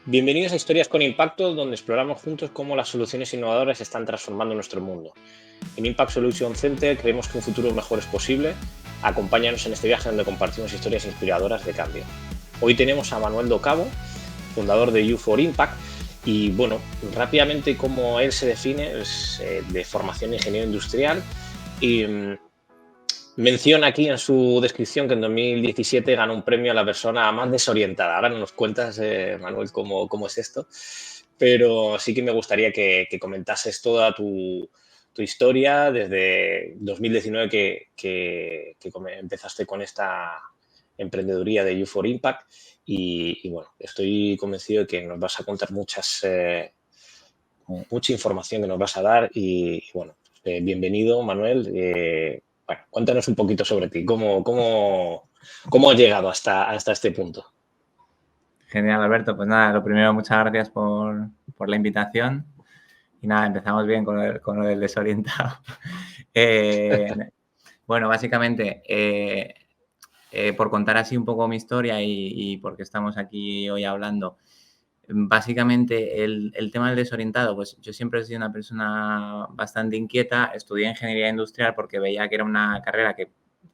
Bienvenidos a Historias con Impacto, donde exploramos juntos cómo las soluciones innovadoras están transformando nuestro mundo. En Impact Solution Center creemos que un futuro mejor es posible. Acompáñanos en este viaje donde compartimos historias inspiradoras de cambio. Hoy tenemos a Manuel Docabo, fundador de U4Impact, y bueno, rápidamente cómo él se define, es de formación ingeniero industrial y menciona aquí en su descripción que en 2017 ganó un premio a la persona más desorientada. Ahora no nos cuentas, Manuel, cómo es esto, pero sí que me gustaría que comentases toda tu historia desde 2019 que empezaste con esta emprendeduría de U4Impact y bueno, estoy convencido de que nos vas a contar mucha información que nos vas a dar y bueno, bienvenido, Manuel. Bueno, cuéntanos un poquito sobre ti, cómo has llegado hasta este punto. Genial, Alberto. Pues nada, lo primero, muchas gracias por la invitación. Y nada, empezamos bien con lo del desorientado. Bueno, básicamente, por contar así un poco mi historia y por qué estamos aquí hoy hablando, básicamente el tema del desorientado, pues yo siempre he sido una persona bastante inquieta. Estudié ingeniería industrial porque veía que era una carrera que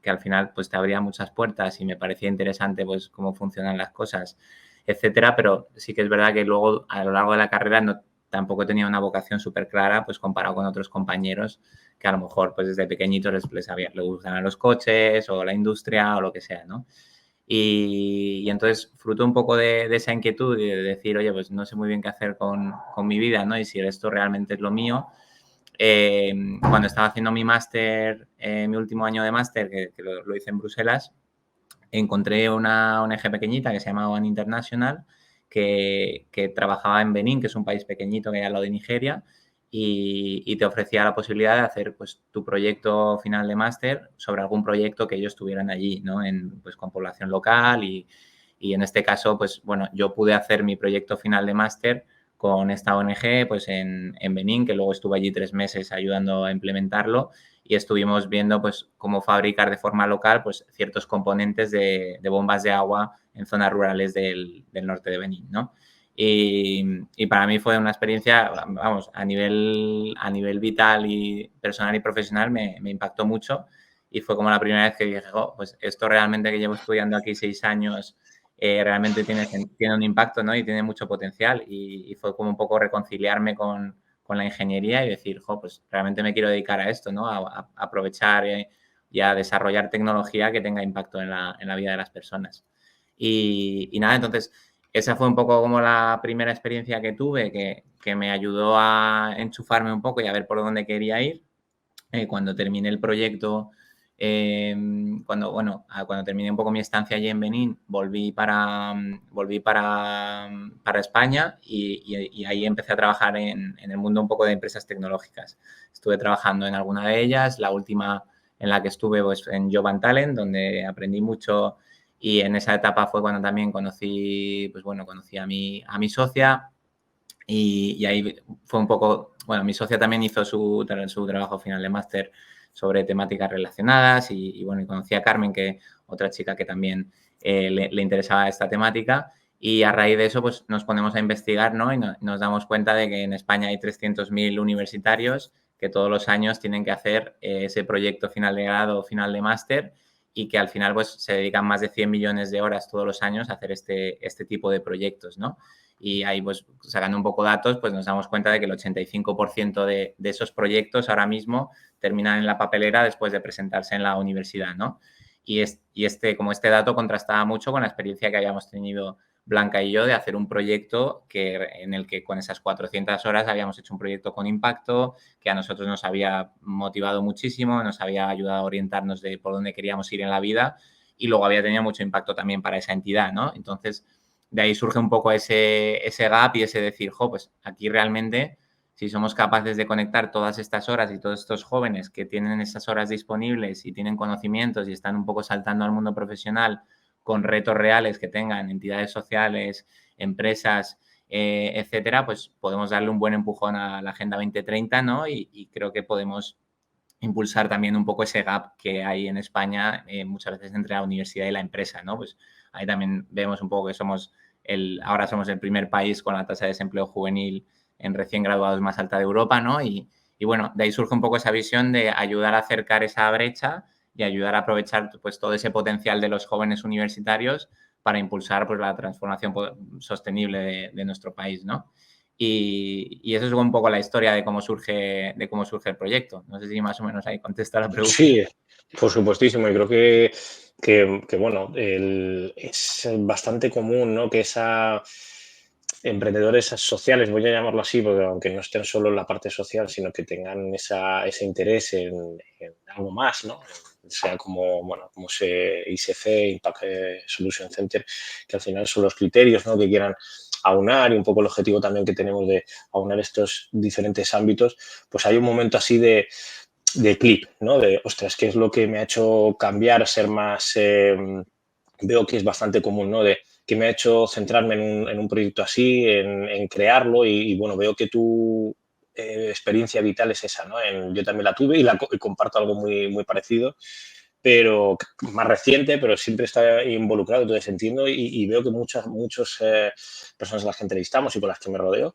al final pues te abría muchas puertas y me parecía interesante pues cómo funcionan las cosas, etcétera, pero sí que es verdad que luego a lo largo de la carrera tampoco tenía una vocación súper clara pues comparado con otros compañeros que a lo mejor pues desde pequeñitos les gustaban los coches o la industria o lo que sea, ¿no? Y entonces, fruto un poco de esa inquietud y de decir, oye, pues no sé muy bien qué hacer con mi vida, ¿no? Y si esto realmente es lo mío. Cuando estaba haciendo mi máster, mi último año de máster, que lo hice en Bruselas, encontré una ONG pequeñita que se llamaba One International, que trabajaba en Benín, que es un país pequeñito que hay al lado de Nigeria, y te ofrecía la posibilidad de hacer pues, tu proyecto final de máster sobre algún proyecto que ellos tuvieran allí, ¿no? Pues, con población local y en este caso, pues bueno, yo pude hacer mi proyecto final de máster con esta ONG pues en Benín, que luego estuve allí 3 meses ayudando a implementarlo y estuvimos viendo pues cómo fabricar de forma local pues ciertos componentes de bombas de agua en zonas rurales del norte de Benín, ¿no? Y para mí fue una experiencia, vamos, a nivel vital y personal y profesional me impactó mucho y fue como la primera vez que dije, oh, pues esto realmente que llevo estudiando aquí 6 años realmente tiene un impacto, ¿no? Y tiene mucho potencial y fue como un poco reconciliarme con la ingeniería y decir, jo, pues realmente me quiero dedicar a esto, ¿no? A aprovechar y a desarrollar tecnología que tenga impacto en la vida de las personas. Y nada, entonces, esa fue un poco como la primera experiencia que tuve, que me ayudó a enchufarme un poco y a ver por dónde quería ir. Cuando terminé el proyecto, cuando terminé un poco mi estancia allí en Benín, volví para España y ahí empecé a trabajar en el mundo un poco de empresas tecnológicas. Estuve trabajando en alguna de ellas, la última en la que estuve pues, en Job and Talent, donde aprendí mucho y en esa etapa fue cuando también conocí a mi socia y ahí fue un poco, bueno, mi socia también hizo su trabajo final de máster sobre temáticas relacionadas y bueno, y conocí a Carmen, que otra chica que también le interesaba esta temática y a raíz de eso pues nos ponemos a investigar, ¿no? Y nos damos cuenta de que en España hay 300.000 universitarios que todos los años tienen que hacer ese proyecto final de grado o final de máster y que al final pues se dedican más de 100 millones de horas todos los años a hacer este tipo de proyectos, ¿no? Y ahí, pues, sacando un poco datos, pues nos damos cuenta de que el 85% de esos proyectos ahora mismo terminan en la papelera después de presentarse en la universidad, ¿no? Y este dato contrastaba mucho con la experiencia que habíamos tenido Blanca y yo de hacer un proyecto en el que con esas 400 horas habíamos hecho un proyecto con impacto, que a nosotros nos había motivado muchísimo, nos había ayudado a orientarnos de por dónde queríamos ir en la vida y luego había tenido mucho impacto también para esa entidad, ¿no? Entonces, de ahí surge un poco ese gap y ese decir, jo, pues aquí realmente, si somos capaces de conectar todas estas horas y todos estos jóvenes que tienen esas horas disponibles y tienen conocimientos y están un poco saltando al mundo profesional con retos reales que tengan entidades sociales, empresas, etcétera, pues podemos darle un buen empujón a la Agenda 2030, ¿no? Y creo que podemos impulsar también un poco ese gap que hay en España muchas veces entre la universidad y la empresa, ¿no? Pues ahí también vemos un poco que somos ahora somos el primer país con la tasa de desempleo juvenil en recién graduados más alta de Europa, ¿no? Y bueno, de ahí surge un poco esa visión de ayudar a acercar esa brecha y ayudar a aprovechar pues todo ese potencial de los jóvenes universitarios para impulsar pues la transformación sostenible de nuestro país, ¿no? Y eso es un poco la historia de cómo surge el proyecto. No sé si más o menos ahí contesta la pregunta. Sí, por supuestísimo. Y creo que bueno, es bastante común, ¿no? Que emprendedores sociales, voy a llamarlo así, porque aunque no estén solo en la parte social, sino que tengan ese interés en algo más, ¿no? Sea como, bueno, como ICC, Impact Solution Center, que al final son los criterios, ¿no? Que quieran aunar, y un poco el objetivo también que tenemos de aunar estos diferentes ámbitos, pues hay un momento así de clip, ¿no? De, ostras, ¿qué es lo que me ha hecho cambiar, ser más... veo que es bastante común, ¿no? De que me ha hecho centrarme en un proyecto así, en crearlo y, bueno, veo que tu experiencia vital es esa, ¿no? Yo también la tuve y comparto algo muy, muy parecido, pero más reciente, pero siempre está involucrado, entonces entiendo y veo que muchas personas a las que entrevistamos y con las que me rodeo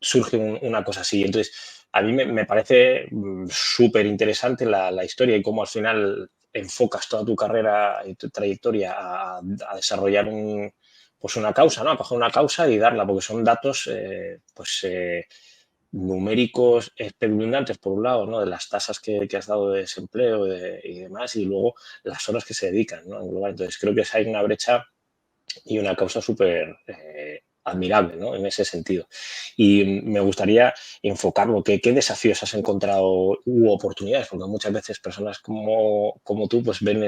surge una cosa así. Entonces, a mí me parece súper interesante la historia y cómo al final enfocas toda tu carrera y tu trayectoria a desarrollar pues una causa, ¿no? A coger una causa y darla, porque son datos numéricos espeluznantes, por un lado, ¿no? De las tasas que has dado de desempleo y demás, y luego las horas que se dedican, ¿no? En global. Entonces, creo que hay una brecha y una causa súper admirable, ¿no? En ese sentido. Y me gustaría enfocarlo. ¿Qué desafíos has encontrado u oportunidades? Porque muchas veces personas como tú pues ven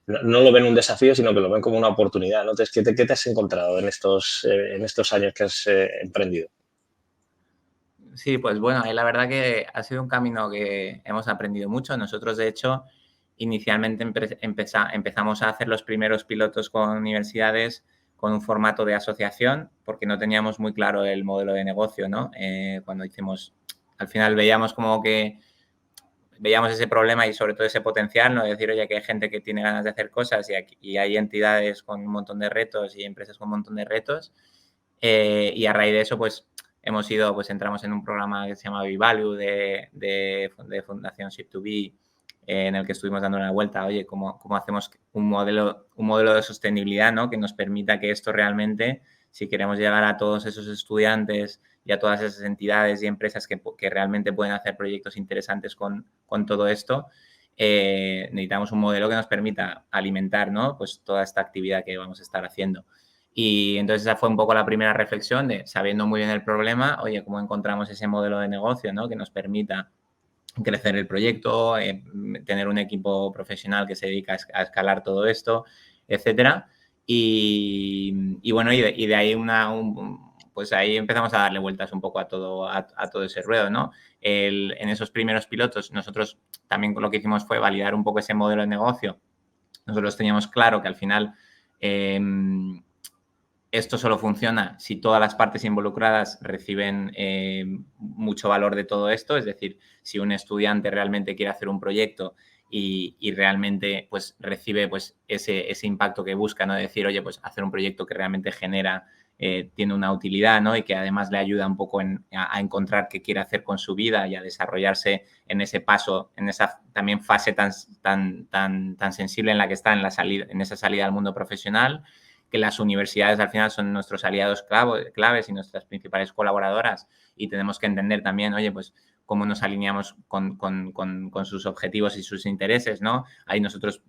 no lo ven un desafío, sino que lo ven como una oportunidad, ¿no? Entonces, ¿qué te has encontrado en estos años que has emprendido? Sí, pues bueno, la verdad que ha sido un camino que hemos aprendido mucho. Nosotros, de hecho, inicialmente empezamos a hacer los primeros pilotos con universidades con un formato de asociación, porque no teníamos muy claro el modelo de negocio, ¿no? Cuando hicimos, al final veíamos como que veíamos ese problema y sobre todo ese potencial, ¿no? De decir, oye, que hay gente que tiene ganas de hacer cosas y hay entidades con un montón de retos y empresas con un montón de retos. Y a raíz de eso, pues pues entramos en un programa que se llama V-Value de Fundación Ship2B, en el que estuvimos dando una vuelta, oye, ¿cómo hacemos un modelo de sostenibilidad, ¿no? Que nos permita que esto realmente, si queremos llegar a todos esos estudiantes y a todas esas entidades y empresas que realmente pueden hacer proyectos interesantes con todo esto, necesitamos un modelo que nos permita alimentar, ¿no? Pues toda esta actividad que vamos a estar haciendo. Y entonces esa fue un poco la primera reflexión de, sabiendo muy bien el problema, oye, ¿cómo encontramos ese modelo de negocio, ¿no? Que nos permita crecer el proyecto, tener un equipo profesional que se dedica a escalar todo esto, etcétera. Y bueno, y de ahí pues ahí empezamos a darle vueltas un poco a todo ese ruedo, ¿no? En esos primeros pilotos, nosotros también lo que hicimos fue validar un poco ese modelo de negocio. Nosotros teníamos claro que al final esto solo funciona si todas las partes involucradas reciben mucho valor de todo esto, es decir, si un estudiante realmente quiere hacer un proyecto y realmente pues recibe pues ese impacto que busca, ¿no? De decir, oye, pues hacer un proyecto que realmente genera, tiene una utilidad, ¿no? Y que además le ayuda un poco a encontrar qué quiere hacer con su vida y a desarrollarse en ese paso, en esa también fase tan sensible en la que está en esa salida al mundo profesional, que las universidades al final son nuestros aliados claves y nuestras principales colaboradoras, y tenemos que entender también, oye, pues cómo nos alineamos con sus objetivos y sus intereses, ¿no? Ahí nosotros,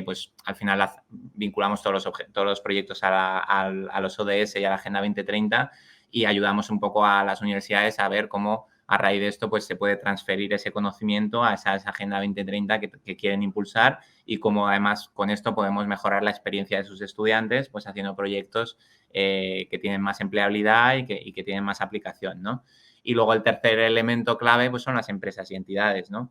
pues al final vinculamos todos los proyectos a los ODS y a la Agenda 2030 y ayudamos un poco a las universidades a ver cómo a raíz de esto pues se puede transferir ese conocimiento a esa Agenda 2030 que quieren impulsar, y cómo además con esto podemos mejorar la experiencia de sus estudiantes pues haciendo proyectos que tienen más empleabilidad y que tienen más aplicación, ¿no? Y luego el tercer elemento clave pues son las empresas y entidades, ¿no?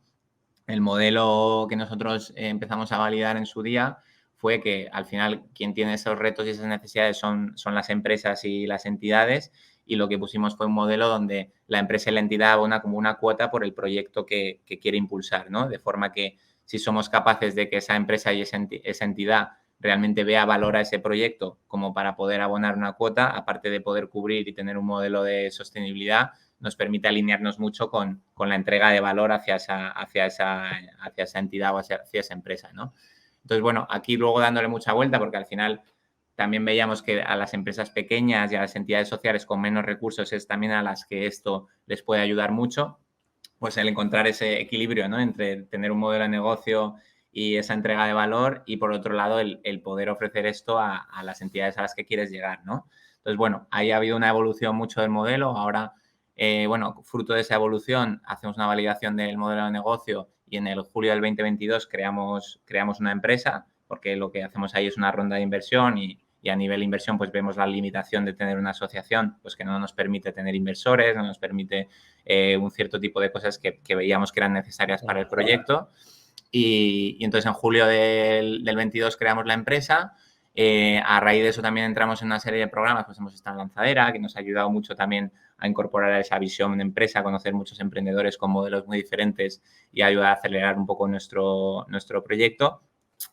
El modelo que nosotros empezamos a validar en su día fue que al final quien tiene esos retos y esas necesidades son las empresas y las entidades, y lo que pusimos fue un modelo donde la empresa y la entidad abona como una cuota por el proyecto que quiere impulsar, ¿no? De forma que si somos capaces de que esa empresa y esa entidad realmente vea valor a ese proyecto como para poder abonar una cuota, aparte de poder cubrir y tener un modelo de sostenibilidad, nos permite alinearnos mucho con la entrega de valor hacia esa entidad o hacia esa empresa, ¿no? Entonces, bueno, aquí luego dándole mucha vuelta, porque al final también veíamos que a las empresas pequeñas y a las entidades sociales con menos recursos es también a las que esto les puede ayudar mucho, pues el encontrar ese equilibrio, ¿no? Entre tener un modelo de negocio y esa entrega de valor y, por otro lado, el poder ofrecer esto a las entidades a las que quieres llegar, ¿no? Entonces, bueno, ahí ha habido una evolución mucho del modelo. Ahora, bueno, fruto de esa evolución, hacemos una validación del modelo de negocio y en el julio del 2022 creamos una empresa, porque lo que hacemos ahí es una ronda de inversión y a nivel de inversión pues vemos la limitación de tener una asociación pues que no nos permite tener inversores, no nos permite un cierto tipo de cosas que veíamos que eran necesarias para el proyecto. Y entonces en julio del 22 creamos la empresa. A raíz de eso también entramos en una serie de programas, pues hemos estado en Lanzadera, que nos ha ayudado mucho también a incorporar esa visión de empresa, a conocer muchos emprendedores con modelos muy diferentes y ayudar a acelerar un poco nuestro proyecto.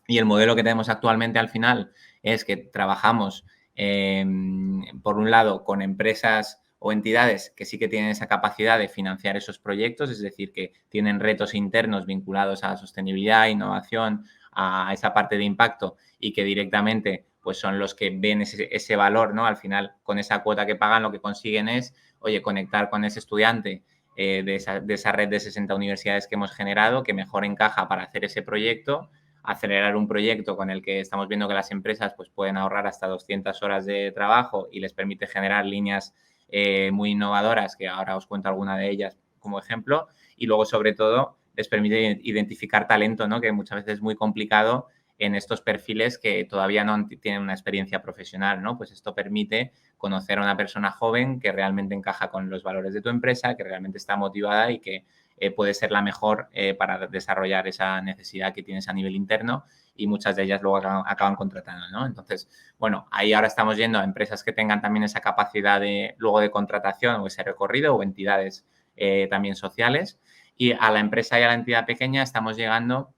Y el modelo que tenemos actualmente al final es que trabajamos, por un lado, con empresas o entidades que sí que tienen esa capacidad de financiar esos proyectos, es decir, que tienen retos internos vinculados a la sostenibilidad, innovación, a esa parte de impacto y que directamente pues son los que ven ese valor, ¿no? Al final, con esa cuota que pagan, lo que consiguen es, oye, conectar con ese estudiante de esa red de 60 universidades que hemos generado, que mejor encaja para hacer ese proyecto, acelerar un proyecto con el que estamos viendo que las empresas pues, pueden ahorrar hasta 200 horas de trabajo y les permite generar líneas muy innovadoras, que ahora os cuento alguna de ellas como ejemplo, y luego, sobre todo, les permite identificar talento, ¿no? Que muchas veces es muy complicado en estos perfiles que todavía no tienen una experiencia profesional, ¿no? Pues esto permite conocer a una persona joven que realmente encaja con los valores de tu empresa, que realmente está motivada y que puede ser la mejor para desarrollar esa necesidad que tienes a nivel interno y muchas de ellas luego acaban contratando, ¿no? Entonces, bueno, ahí ahora estamos yendo a empresas que tengan también esa capacidad luego de contratación o ese recorrido o entidades también sociales. Y a la empresa y a la entidad pequeña estamos llegando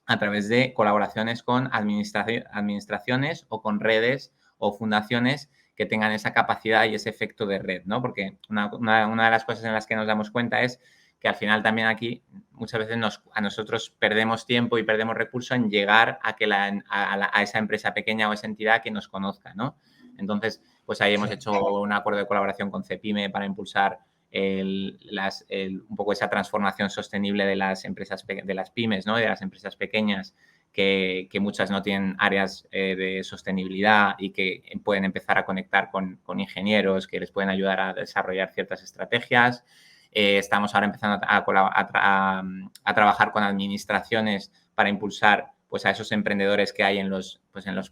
a través de colaboraciones con administraciones o con redes o fundaciones que tengan esa capacidad y ese efecto de red, ¿no? Porque una de las cosas en las que nos damos cuenta es que al final también aquí muchas veces a nosotros perdemos tiempo y perdemos recursos en llegar a que a esa empresa pequeña o esa entidad que nos conozca, ¿no? Entonces, pues ahí hemos hecho un acuerdo de colaboración con Cepime para impulsar un poco esa transformación sostenible de las empresas, de las pymes, ¿no? De las empresas pequeñas que muchas no tienen áreas de sostenibilidad y que pueden empezar a conectar con ingenieros que les pueden ayudar a desarrollar ciertas estrategias. Estamos ahora empezando a trabajar con administraciones para impulsar pues, a esos emprendedores que hay en los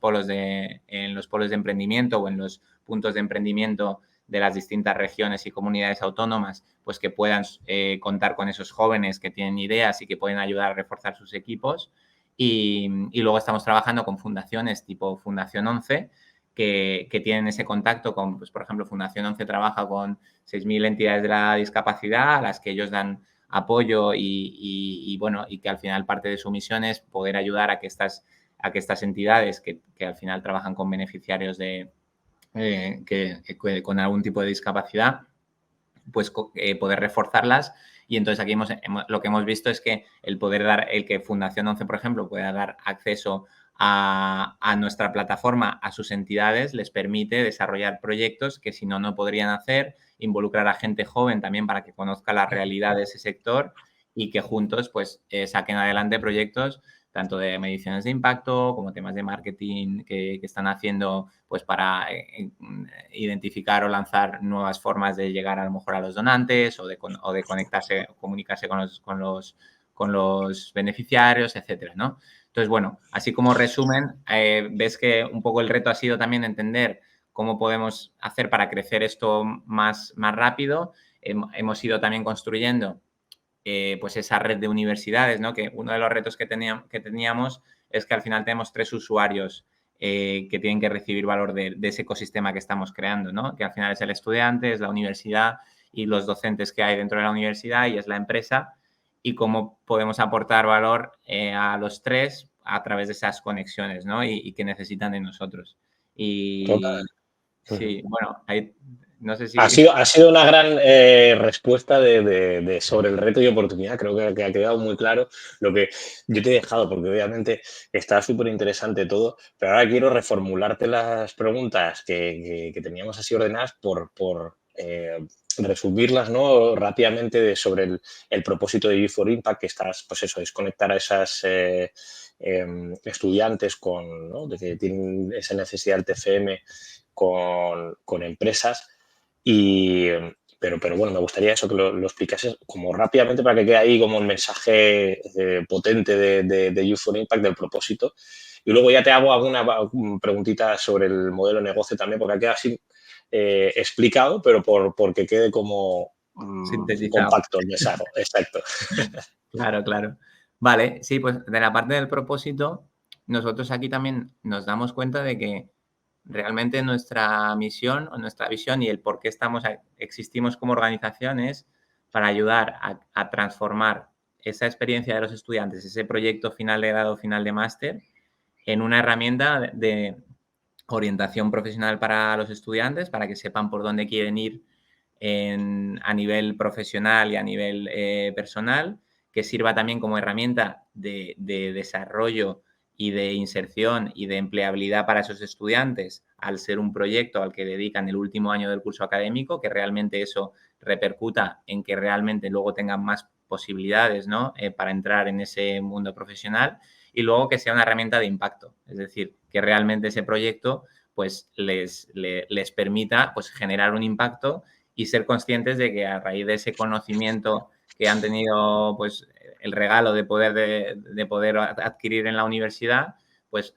polos de emprendimiento o en los puntos de emprendimiento de las distintas regiones y comunidades autónomas, pues que puedan contar con esos jóvenes que tienen ideas y que pueden ayudar a reforzar sus equipos. Y luego estamos trabajando con fundaciones tipo Fundación 11, que tienen ese contacto con, pues, por ejemplo, Fundación 11 trabaja con 6.000 entidades de la discapacidad a las que ellos dan apoyo y bueno, y que al final parte de su misión es poder ayudar a que estas entidades que al final trabajan con beneficiarios con algún tipo de discapacidad, pues poder reforzarlas. Y entonces aquí lo que hemos visto es que el que Fundación 11, por ejemplo, pueda dar acceso a nuestra plataforma, a sus entidades, les permite desarrollar proyectos que si no podrían hacer, involucrar a gente joven también para que conozca la realidad de ese sector y que juntos pues saquen adelante proyectos tanto de mediciones de impacto como temas de marketing que están haciendo pues para identificar o lanzar nuevas formas de llegar a lo mejor a los donantes o de conectarse, comunicarse con los beneficiarios, etcétera, ¿no? Entonces, bueno, así como resumen, ves que un poco el reto ha sido también entender cómo podemos hacer para crecer esto más rápido. Hemos ido también construyendo pues esa red de universidades, ¿no? Que uno de los retos que teníamos es que al final tenemos 3 usuarios que tienen que recibir valor de ese ecosistema que estamos creando, ¿no? Que al final es el estudiante, es la universidad y los docentes que hay dentro de la universidad y es la empresa. Y cómo podemos aportar valor a los 3, a través de esas conexiones, ¿no? Y que necesitan de nosotros. Total. Y sí, bueno, no sé Ha si... sido, ha sido una gran respuesta sobre el reto y oportunidad. Creo que ha quedado muy claro lo que yo te he dejado, porque obviamente está súper interesante todo, pero ahora quiero reformularte las preguntas que teníamos así ordenadas por resumirlas, ¿no? Rápidamente sobre el propósito de Youth for Impact, que estás, pues eso, es conectar a esas estudiantes ¿no? De que tienen esa necesidad del TFM con empresas. Y, pero bueno, me gustaría eso que lo explicases como rápidamente para que quede ahí como el mensaje potente de Youth for Impact, del propósito. Y luego ya te hago alguna preguntita sobre el modelo de negocio también, porque ha quedado así explicado, pero porque quede como Sintetizado. compacto el mensaje. Exacto. Claro, claro. Vale, sí, pues de la parte del propósito, nosotros aquí también nos damos cuenta de que realmente nuestra misión o nuestra visión y el por qué existimos como organización es para ayudar a transformar esa experiencia de los estudiantes, ese proyecto final de grado, final de máster, en una herramienta de orientación profesional para los estudiantes, para que sepan por dónde quieren ir a nivel profesional y a nivel personal, que sirva también como herramienta de desarrollo y de inserción y de empleabilidad para esos estudiantes, al ser un proyecto al que dedican el último año del curso académico, que realmente eso repercuta en que realmente luego tengan más posibilidades, ¿no? Para entrar en ese mundo profesional, y luego que sea una herramienta de impacto, es decir, que realmente ese proyecto pues les permita pues generar un impacto y ser conscientes de que a raíz de ese conocimiento que han tenido pues el regalo de poder adquirir en la universidad, pues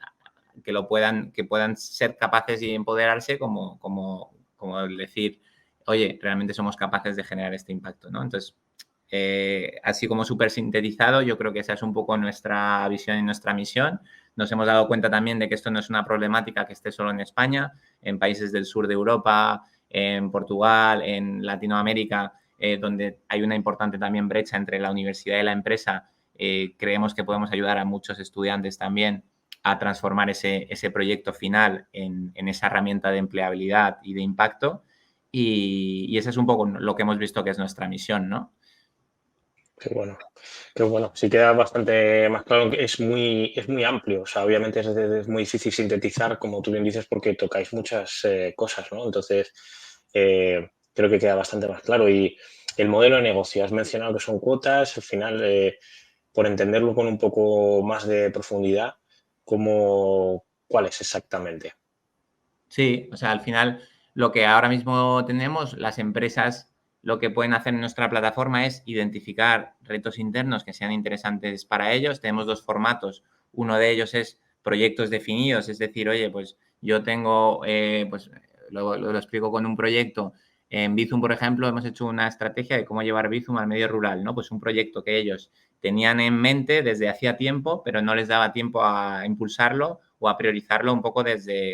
que puedan ser capaces y empoderarse como decir, oye, realmente somos capaces de generar este impacto, ¿no? Entonces, así como súper sintetizado, yo creo que esa es un poco nuestra visión y nuestra misión. Nos hemos dado cuenta también de que esto no es una problemática que esté solo en España, en países del sur de Europa, en Portugal, en Latinoamérica, donde hay una importante también brecha entre la universidad y la empresa. Creemos que podemos ayudar a muchos estudiantes también a transformar ese proyecto final en esa herramienta de empleabilidad y de impacto. Y eso es un poco lo que hemos visto que es nuestra misión, ¿no? Qué bueno, qué bueno. Sí queda bastante más claro que es muy amplio. O sea, obviamente es muy difícil sintetizar, como tú bien dices, porque tocáis muchas cosas, ¿no? Entonces, creo que queda bastante más claro. Y el modelo de negocio, has mencionado que son cuotas. Al final, por entenderlo con un poco más de profundidad, ¿cuál es exactamente? Sí, o sea, al final lo que ahora mismo tenemos, las empresas lo que pueden hacer en nuestra plataforma es identificar retos internos que sean interesantes para ellos. Tenemos dos formatos. Uno de ellos es proyectos definidos, es decir, oye, pues yo tengo, pues lo explico con un proyecto. En Bizum, por ejemplo, hemos hecho una estrategia de cómo llevar Bizum al medio rural, ¿no? Pues un proyecto que ellos tenían en mente desde hacía tiempo, pero no les daba tiempo a impulsarlo o a priorizarlo un poco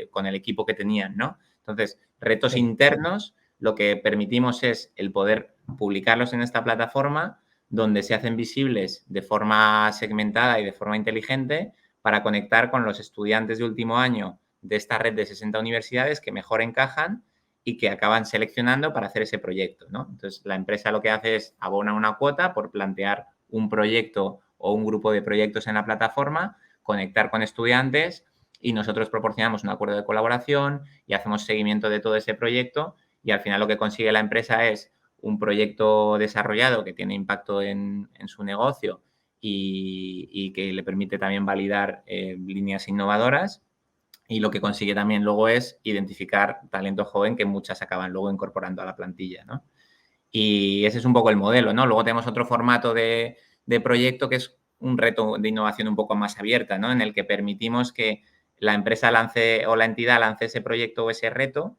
con el equipo que tenían, ¿no? Entonces, retos internos, lo que permitimos es el poder publicarlos en esta plataforma donde se hacen visibles de forma segmentada y de forma inteligente para conectar con los estudiantes de último año de esta red de 60 universidades que mejor encajan y que acaban seleccionando para hacer ese proyecto, ¿no? Entonces, la empresa lo que hace es abona una cuota por plantear un proyecto o un grupo de proyectos en la plataforma, conectar con estudiantes y nosotros proporcionamos un acuerdo de colaboración y hacemos seguimiento de todo ese proyecto y al final lo que consigue la empresa es un proyecto desarrollado que tiene impacto en su negocio y que le permite también validar líneas innovadoras. Y lo que consigue también luego es identificar talento joven que muchas acaban luego incorporando a la plantilla, ¿no? Y ese es un poco el modelo, ¿no? Luego tenemos otro formato de proyecto que es un reto de innovación un poco más abierta, ¿no? En el que permitimos que la empresa lance o la entidad lance ese proyecto o ese reto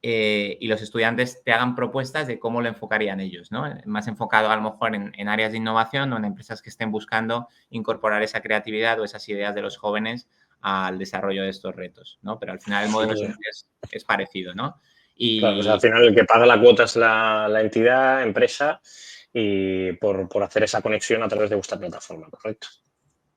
y los estudiantes te hagan propuestas de cómo lo enfocarían ellos, ¿no? Más enfocado a lo mejor en áreas de innovación o en empresas que estén buscando incorporar esa creatividad o esas ideas de los jóvenes al desarrollo de estos retos, ¿no? Pero al final el modelo es parecido, ¿no? Claro, o sea, al Y final el que paga la cuota es la entidad, empresa, y por hacer esa conexión a través de vuestra plataforma, ¿correcto?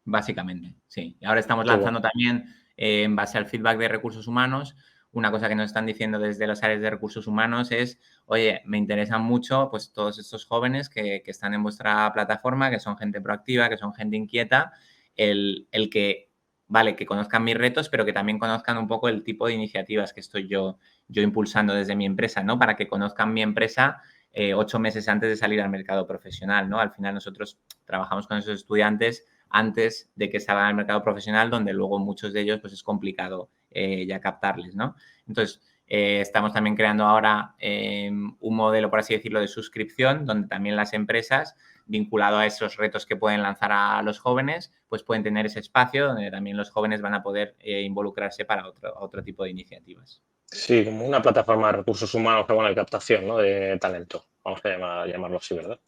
Básicamente, sí. Y ahora estamos Qué bueno. lanzando también, en base al feedback de recursos humanos, una cosa que nos están diciendo desde las áreas de recursos humanos es, oye, me interesan mucho pues todos estos jóvenes que están en vuestra plataforma, que son gente proactiva, que son gente inquieta, el que, vale, que conozcan mis retos, pero que también conozcan un poco el tipo de iniciativas que estoy yo impulsando desde mi empresa, ¿no? Para que conozcan mi empresa 8 meses antes de salir al mercado profesional, ¿no? Al final nosotros trabajamos con esos estudiantes antes de que salgan al mercado profesional, donde luego muchos de ellos pues es complicado ya captarles, ¿no? Entonces, estamos también creando ahora un modelo, por así decirlo, de suscripción, donde también las empresas, vinculado a esos retos que pueden lanzar a los jóvenes, pues pueden tener ese espacio donde también los jóvenes van a poder involucrarse para otro tipo de iniciativas. Sí, como una plataforma de recursos humanos, bueno, de captación, ¿no? De talento. Vamos a llamarlo así, ¿verdad?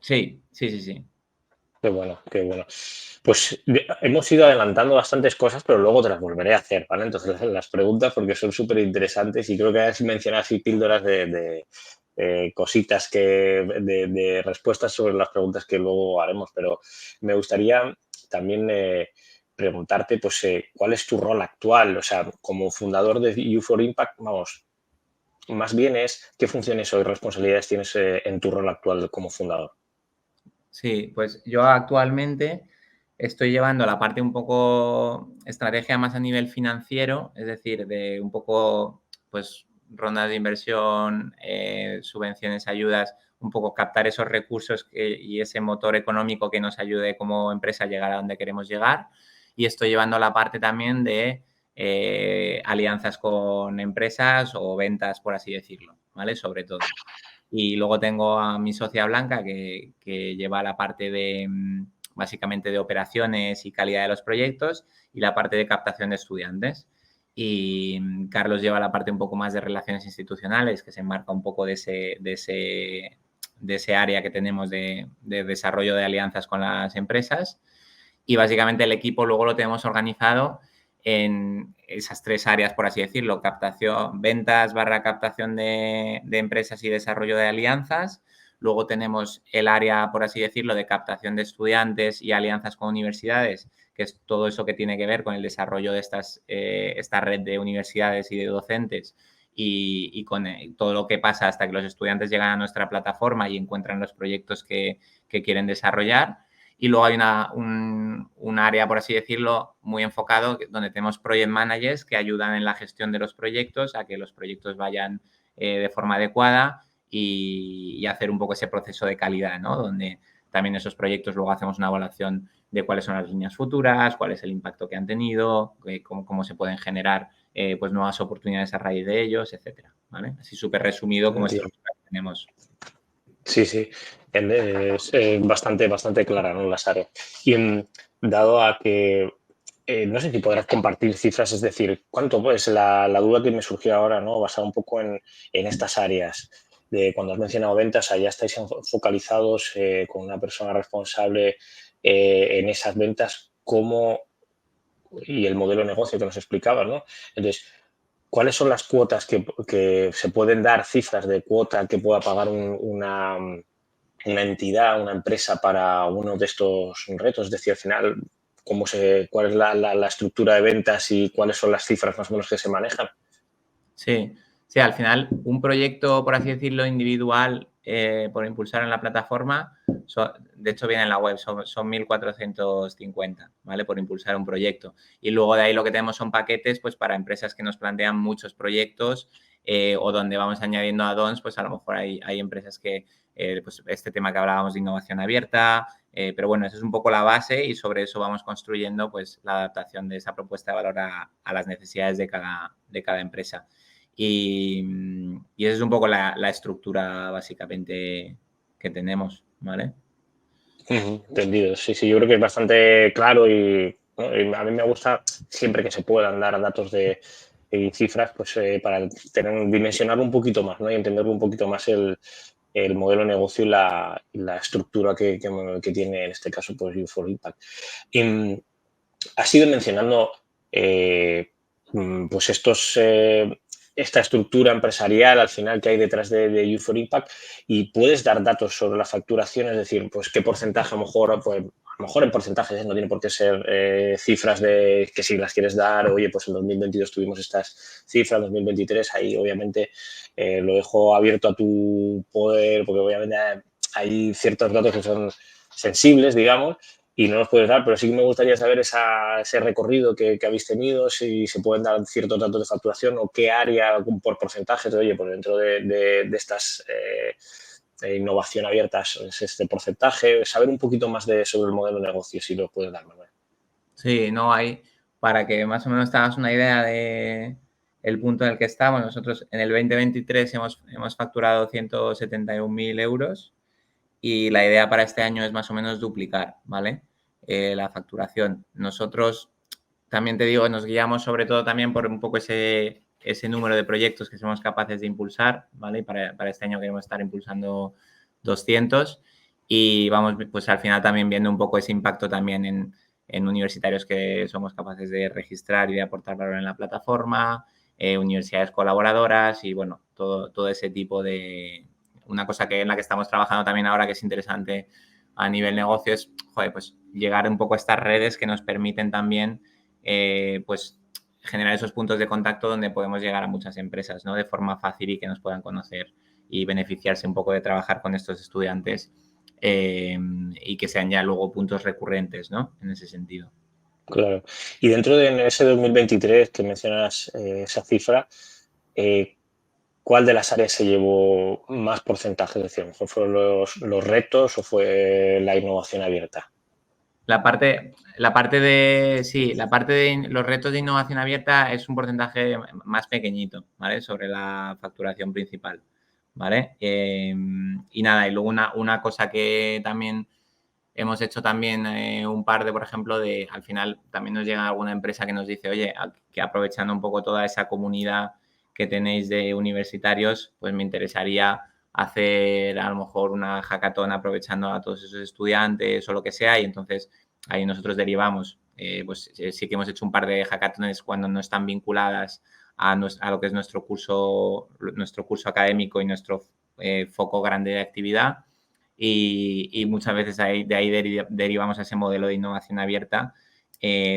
Sí, sí, sí, sí. Qué bueno, qué bueno. Pues hemos ido adelantando bastantes cosas, pero luego te las volveré a hacer, ¿vale? Entonces las preguntas, porque son súper interesantes y creo que has mencionado así píldoras de cositas de respuestas sobre las preguntas que luego haremos, pero me gustaría también preguntarte, pues, ¿cuál es tu rol actual? O sea, como fundador de U4Impact, vamos, más bien es qué funciones o responsabilidades tienes en tu rol actual como fundador. Sí, pues yo actualmente estoy llevando la parte un poco estrategia más a nivel financiero, es decir, de un poco, pues, rondas de inversión, subvenciones, ayudas, un poco captar esos recursos y ese motor económico que nos ayude como empresa a llegar a donde queremos llegar. Y estoy llevando la parte también de alianzas con empresas o ventas, por así decirlo, ¿vale? Sobre todo. Y luego tengo a mi socia Blanca que lleva la parte de básicamente de operaciones y calidad de los proyectos y la parte de captación de estudiantes. Y Carlos lleva la parte un poco más de relaciones institucionales, que se enmarca un poco de ese área que tenemos de desarrollo de alianzas con las empresas. Y básicamente el equipo luego lo tenemos organizado en esas tres áreas, por así decirlo, captación, ventas barra captación de empresas y desarrollo de alianzas. Luego tenemos el área, por así decirlo, de captación de estudiantes y alianzas con universidades, que es todo eso que tiene que ver con el desarrollo de esta red de universidades y de docentes y con todo lo que pasa hasta que los estudiantes llegan a nuestra plataforma y encuentran los proyectos que quieren desarrollar. Y luego hay un área, por así decirlo, muy enfocado, donde tenemos project managers que ayudan en la gestión de los proyectos, a que los proyectos vayan de forma adecuada y hacer un poco ese proceso de calidad, ¿no? Donde también esos proyectos luego hacemos una evaluación de cuáles son las líneas futuras, cuál es el impacto que han tenido, cómo se pueden generar pues nuevas oportunidades a raíz de ellos, etcétera, ¿vale? Así súper resumido como Entiendo. estructura que tenemos. Sí, sí, es bastante clara, ¿no? Las áreas. Y dado a que, no sé si podrás compartir cifras, es decir, ¿cuánto? Pues la duda que me surgió ahora, ¿no? Basada un poco en estas áreas, de cuando has mencionado ventas, allá estáis focalizados con una persona responsable en esas ventas, ¿cómo? Y el modelo de negocio que nos explicabas, ¿no? Entonces, ¿cuáles son las cuotas que se pueden dar, cifras de cuota que pueda pagar una entidad, una empresa para uno de estos retos? Es decir, al final, ¿cuál es la estructura de ventas y cuáles son las cifras más o menos que se manejan? Sí, sí, al final un proyecto, por así decirlo, individual por impulsar en la plataforma, de hecho viene en la web, son 1.450, ¿vale? Por impulsar un proyecto. Y luego de ahí lo que tenemos son paquetes pues para empresas que nos plantean muchos proyectos o donde vamos añadiendo add-ons, pues a lo mejor hay empresas que, pues este tema que hablábamos de innovación abierta, pero bueno, esa es un poco la base y sobre eso vamos construyendo pues la adaptación de esa propuesta de valor a las necesidades de cada empresa. Y esa es un poco la estructura básicamente que tenemos, ¿vale? Ujú, entendido. Sí, sí, yo creo que es bastante claro y, ¿no? Y a mí me gusta siempre que se puedan dar datos y cifras, pues para dimensionar un poquito más, ¿no? Y entender un poquito más el modelo de negocio y la estructura que tiene en este caso pues U4Impact. Y has ido mencionando pues esta estructura empresarial al final que hay detrás de U4Impact y puedes dar datos sobre la facturación, es decir, pues qué porcentaje a lo mejor pues, lo mejor en porcentajes, no tiene por qué ser cifras de que si las quieres dar, oye, pues en 2022 tuvimos estas cifras, en 2023, ahí obviamente lo dejo abierto a tu poder, porque obviamente hay ciertos datos que son sensibles, digamos, y no los puedes dar, pero sí que me gustaría saber ese recorrido que habéis tenido, si se pueden dar ciertos datos de facturación o qué área por porcentajes, oye, por dentro de estas innovación abierta es este porcentaje, saber un poquito más sobre el modelo de negocio, si lo puedes dar, Manuel. Sí, no hay, para que más o menos te hagas una idea de el punto en el que estamos, nosotros en el 2023 hemos facturado 171.000 euros y la idea para este año es más o menos duplicar, ¿vale? La facturación. Nosotros, también te digo, nos guiamos sobre todo también por un poco ese número de proyectos que somos capaces de impulsar, ¿vale? Para este año queremos estar impulsando 200 y vamos pues al final también viendo un poco ese impacto también en universitarios que somos capaces de registrar y de aportar valor en la plataforma, universidades colaboradoras y bueno, todo ese tipo de... Una cosa en la que estamos trabajando también ahora que es interesante a nivel negocio es, joder, pues llegar un poco a estas redes que nos permiten también pues generar esos puntos de contacto donde podemos llegar a muchas empresas, ¿no? De forma fácil y que nos puedan conocer y beneficiarse un poco de trabajar con estos estudiantes y que sean ya luego puntos recurrentes, ¿no? En ese sentido. Claro. Y dentro de ese 2023 que mencionas esa cifra, ¿cuál de las áreas se llevó más porcentaje? Es decir, ¿mejor fueron los retos o fue la innovación abierta? La parte de los retos de innovación abierta es un porcentaje más pequeñito, ¿vale? Sobre la facturación principal, ¿vale? Y nada, y luego una cosa que también hemos hecho también un par de, por ejemplo, al final también nos llega alguna empresa que nos dice, oye, que aprovechando un poco toda esa comunidad que tenéis de universitarios, pues me interesaría hacer a lo mejor una hackathon aprovechando a todos esos estudiantes o lo que sea y entonces ahí nosotros derivamos. Pues sí que hemos hecho un par de hackatones cuando no están vinculadas a lo que es nuestro curso académico y nuestro foco grande de actividad y muchas veces de ahí derivamos a ese modelo de innovación abierta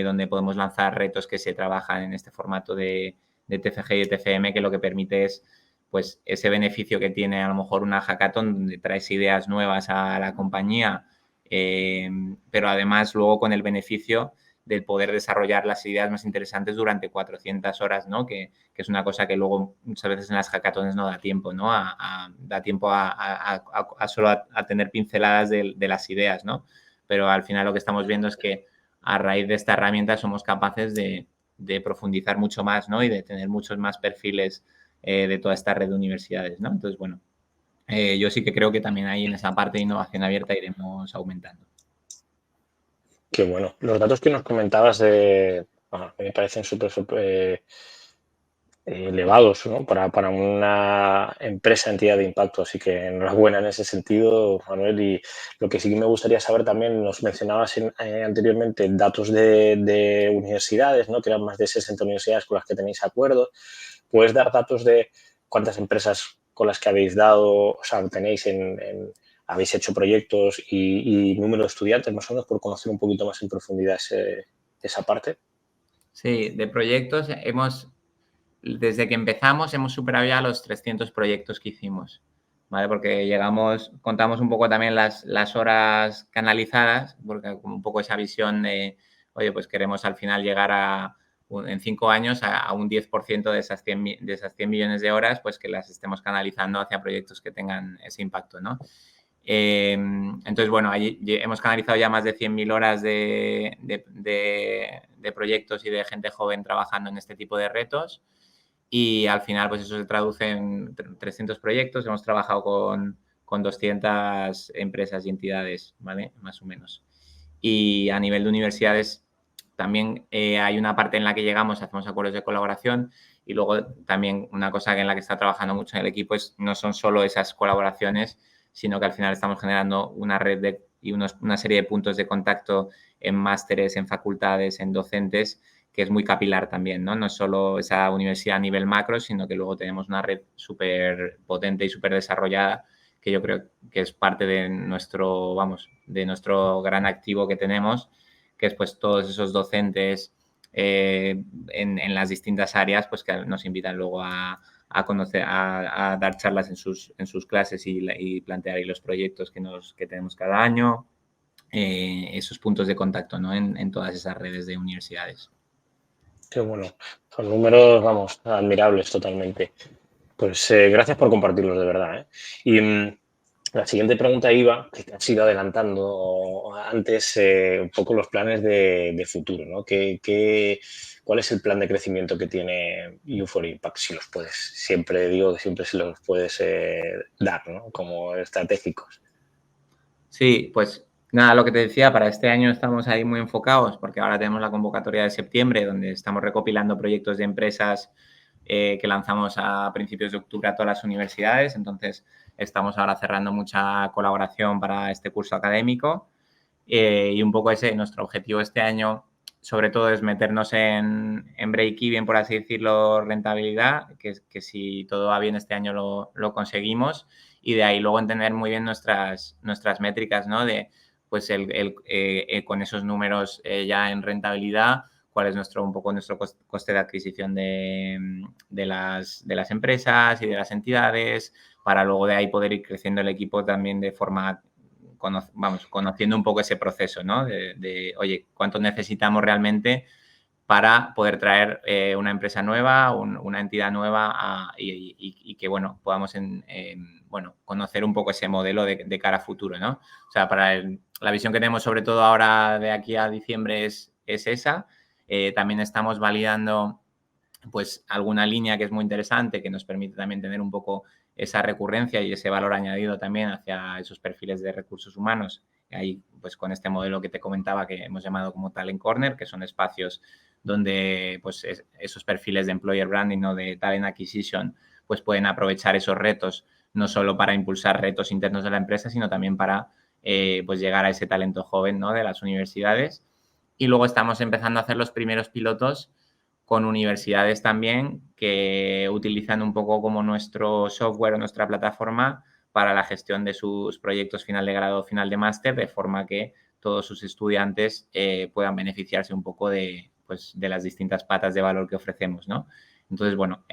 donde podemos lanzar retos que se trabajan en este formato de TFG y de TFM que lo que permite es pues ese beneficio que tiene a lo mejor una hackathon donde traes ideas nuevas a la compañía, pero además luego con el beneficio del poder desarrollar las ideas más interesantes durante 400 horas, ¿no? Que es una cosa que luego muchas veces en las hackatones no da tiempo, ¿no? Da tiempo a solo a tener pinceladas de las ideas, ¿no? Pero al final lo que estamos viendo es que a raíz de esta herramienta somos capaces de profundizar mucho más, ¿no? Y de tener muchos más perfiles de toda esta red de universidades, ¿no? Entonces, bueno, yo sí que creo que también ahí en esa parte de innovación abierta iremos aumentando. Qué bueno. Los datos que nos comentabas me parecen súper elevados, ¿no? Para una empresa, entidad de impacto. Así que enhorabuena en ese sentido, Manuel. Y lo que sí que me gustaría saber también, nos mencionabas anteriormente datos de universidades, ¿no? Que eran más de 60 universidades con las que tenéis acuerdos. ¿Puedes dar datos de cuántas empresas con las que habéis dado, o sea, tenéis habéis hecho proyectos y número de estudiantes, más o menos, por conocer un poquito más en profundidad esa parte? Sí, de proyectos desde que empezamos hemos superado ya los 300 proyectos que hicimos, ¿vale? Porque contamos un poco también las horas canalizadas, porque como un poco esa visión de, oye, pues queremos al final llegar en 5 años a un 10% de esas 100 millones de horas, pues que las estemos canalizando hacia proyectos que tengan ese impacto, ¿no? Entonces, bueno, ahí hemos canalizado ya más de 100.000 horas de proyectos y de gente joven trabajando en este tipo de retos y al final pues eso se traduce en 300 proyectos. Hemos trabajado con 200 empresas y entidades, ¿vale? Más o menos. Y a nivel de universidades también hay una parte en la que llegamos, hacemos acuerdos de colaboración y luego también una cosa en la que está trabajando mucho en el equipo no son solo esas colaboraciones, sino que al final estamos generando una red y una serie de puntos de contacto en másteres, en facultades, en docentes, que es muy capilar también, ¿no? No es solo esa universidad a nivel macro, sino que luego tenemos una red súper potente y súper desarrollada que yo creo que es parte de nuestro, vamos, de nuestro gran activo que tenemos, que es pues todos esos docentes en las distintas áreas, pues que nos invitan luego a conocer, a dar charlas en sus clases y plantear ahí los proyectos que tenemos cada año, esos puntos de contacto, ¿no? En todas esas redes de universidades. Qué bueno. Son números, vamos, admirables totalmente. Pues gracias por compartirlos, de verdad, ¿eh? Y la siguiente pregunta iba, que te has ido adelantando antes, un poco los planes de futuro, ¿no? ¿Cuál es el plan de crecimiento que tiene U4 Impact? Si los puedes, siempre digo que siempre se los puedes dar, ¿no? Como estratégicos. Sí, pues nada, lo que te decía, para este año estamos ahí muy enfocados porque ahora tenemos la convocatoria de septiembre donde estamos recopilando proyectos de empresas que lanzamos a principios de octubre a todas las universidades. Entonces, estamos ahora cerrando mucha colaboración para este curso académico y un poco nuestro objetivo este año, sobre todo, es meternos en break-even, por así decirlo, rentabilidad, que si todo va bien este año lo conseguimos y de ahí luego entender muy bien nuestras métricas, ¿no? De, pues, con esos números ya en rentabilidad, cuál es un poco nuestro coste de adquisición de las empresas y de las entidades, para luego de ahí poder ir creciendo el equipo también de forma, conociendo un poco ese proceso, ¿no? Oye, ¿cuánto necesitamos realmente para poder traer una empresa nueva, una entidad nueva y que, bueno, podamos conocer un poco ese modelo de cara a futuro, ¿no? O sea, la visión que tenemos sobre todo ahora de aquí a diciembre es esa. También estamos validando pues alguna línea que es muy interesante, que nos permite también tener un poco esa recurrencia y ese valor añadido también hacia esos perfiles de recursos humanos. Ahí, pues con este modelo que te comentaba que hemos llamado como Talent Corner, que son espacios donde pues esos perfiles de employer branding o de talent acquisition pues pueden aprovechar esos retos, no solo para impulsar retos internos de la empresa, sino también para pues llegar a ese talento joven, ¿no? De las universidades. Y luego estamos empezando a hacer los primeros pilotos con universidades también que utilizan un poco como nuestro software o nuestra plataforma para la gestión de sus proyectos final de grado o final de máster, de forma que todos sus estudiantes puedan beneficiarse un poco pues, de las distintas patas de valor que ofrecemos, ¿no? Entonces, bueno,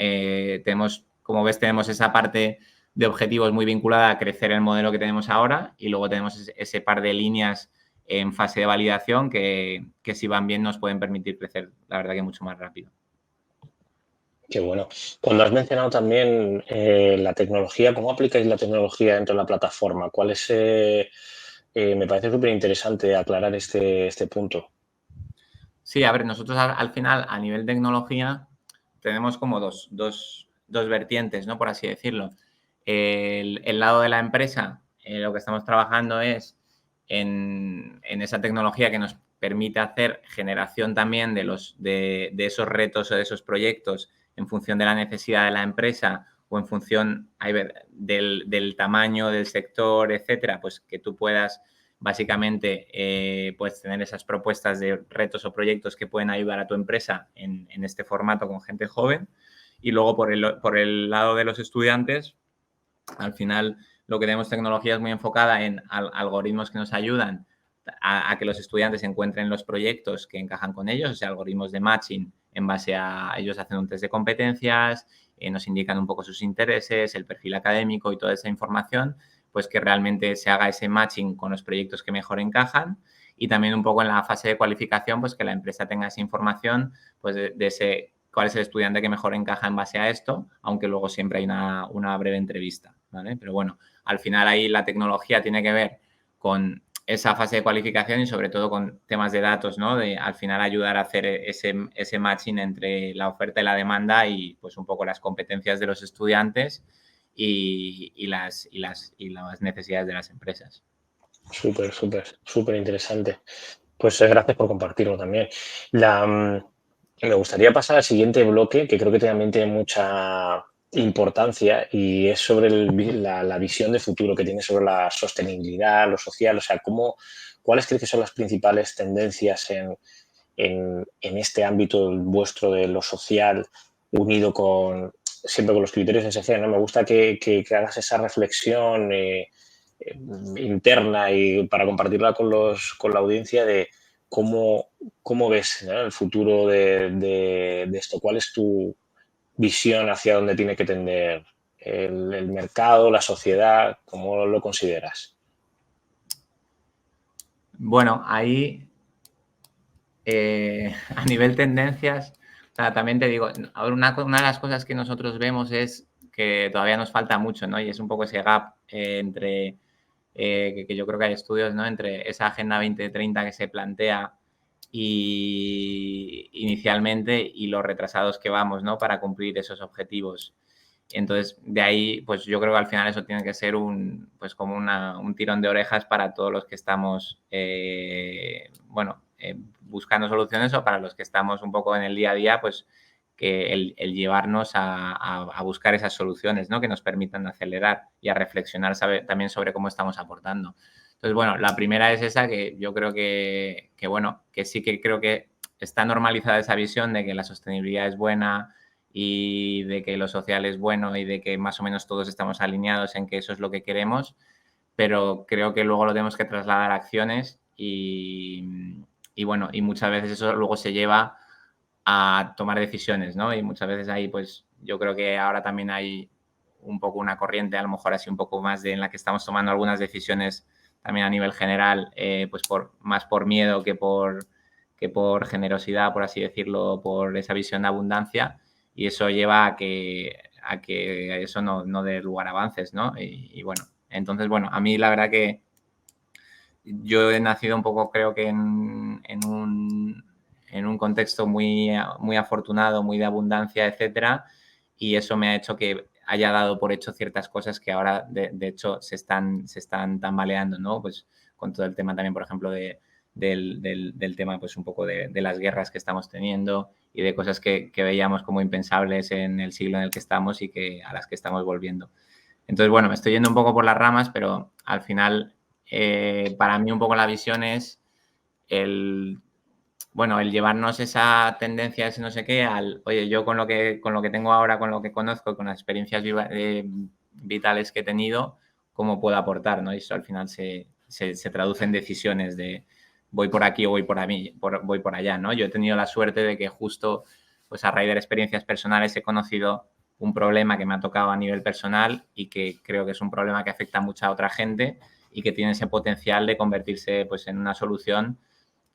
como ves, tenemos esa parte de objetivos muy vinculada a crecer el modelo que tenemos ahora y luego tenemos ese par de líneas en fase de validación que si van bien nos pueden permitir crecer, la verdad que mucho más rápido. Qué bueno. Cuando has mencionado también la tecnología, ¿cómo aplicáis la tecnología dentro de la plataforma? ¿Cuál es, me parece súper interesante aclarar este punto. Sí, a ver, nosotros al final, a nivel tecnología, tenemos como dos vertientes, ¿no? Por así decirlo. El lado de la empresa, lo que estamos trabajando es en esa tecnología que nos permite hacer generación también de esos retos o de esos proyectos en función de la necesidad de la empresa o en función del tamaño del sector, etcétera, pues que tú puedas básicamente puedes tener esas propuestas de retos o proyectos que pueden ayudar a tu empresa en este formato con gente joven. Y luego por el lado de los estudiantes, al final lo que tenemos tecnología es muy enfocada en algoritmos que nos ayudan a que los estudiantes encuentren los proyectos que encajan con ellos, o sea, algoritmos de matching en base a ellos hacen un test de competencias, nos indican un poco sus intereses, el perfil académico y toda esa información, pues que realmente se haga ese matching con los proyectos que mejor encajan y también un poco en la fase de cualificación, pues que la empresa tenga esa información, pues de ese cuál es el estudiante que mejor encaja en base a esto, aunque luego siempre hay una breve entrevista, ¿vale? Pero bueno, al final ahí la tecnología tiene que ver con esa fase de cualificación y sobre todo con temas de datos, ¿no? De al final ayudar a hacer ese matching entre la oferta y la demanda y pues un poco las competencias de los estudiantes y las necesidades de las empresas. Súper interesante. Pues gracias por compartirlo también. Me gustaría pasar al siguiente bloque, que creo que también tiene mucha importancia y es sobre la visión de futuro que tiene sobre la sostenibilidad, lo social, o sea, ¿cuáles crees que son las principales tendencias en este ámbito vuestro de lo social unido con siempre con los criterios de SG, ¿no? Me gusta que hagas esa reflexión interna y para compartirla con la audiencia de cómo ves, ¿no?, el futuro de esto. ¿Cuál es tu visión hacia dónde tiene que tender el mercado, la sociedad? ¿Cómo lo consideras? Bueno, ahí a nivel tendencias, o sea, también te digo, una de las cosas que nosotros vemos es que todavía nos falta mucho, ¿no? Y es un poco ese gap entre, que yo creo que hay estudios, ¿no?, entre esa Agenda 2030 que se plantea y inicialmente y los retrasados que vamos, ¿no?, para cumplir esos objetivos. Entonces, de ahí, pues yo creo que al final eso tiene que ser pues como un tirón de orejas para todos los que estamos, buscando soluciones, o para los que estamos un poco en el día a día, pues que el llevarnos a buscar esas soluciones, ¿no?, que nos permitan acelerar y a reflexionar también sobre cómo estamos aportando. Entonces, bueno, la primera es esa, que yo creo que sí que creo que está normalizada esa visión de que la sostenibilidad es buena y de que lo social es bueno y de que más o menos todos estamos alineados en que eso es lo que queremos, pero creo que luego lo tenemos que trasladar a acciones y bueno, y muchas veces eso luego se lleva a tomar decisiones, ¿no? Y muchas veces ahí, pues yo creo que ahora también hay un poco una corriente, a lo mejor así un poco más en la que estamos tomando algunas decisiones también a nivel general, pues más por miedo que por generosidad, por así decirlo, por esa visión de abundancia, y eso lleva a que eso no dé lugar a avances, ¿no? Y bueno, entonces, bueno, a mí la verdad que yo he nacido un poco, creo que en un contexto muy, muy afortunado, muy de abundancia, etcétera, y eso me ha hecho que haya dado por hecho ciertas cosas que ahora, de hecho, se están tambaleando, ¿no? Pues con todo el tema también, por ejemplo, del tema, pues un poco de las guerras que estamos teniendo y de cosas que veíamos como impensables en el siglo en el que estamos y a las que estamos volviendo. Entonces, bueno, me estoy yendo un poco por las ramas, pero al final, para mí un poco la visión es el llevarnos esa tendencia, ese no sé qué, oye, yo con lo que tengo ahora, con lo que conozco, con las experiencias vitales que he tenido, ¿cómo puedo aportar?, ¿no? Y eso al final se traduce en decisiones de voy por aquí o voy por allá, ¿no? Yo he tenido la suerte de que justo, pues a raíz de experiencias personales he conocido un problema que me ha tocado a nivel personal y que creo que es un problema que afecta a mucha otra gente y que tiene ese potencial de convertirse, pues, en una solución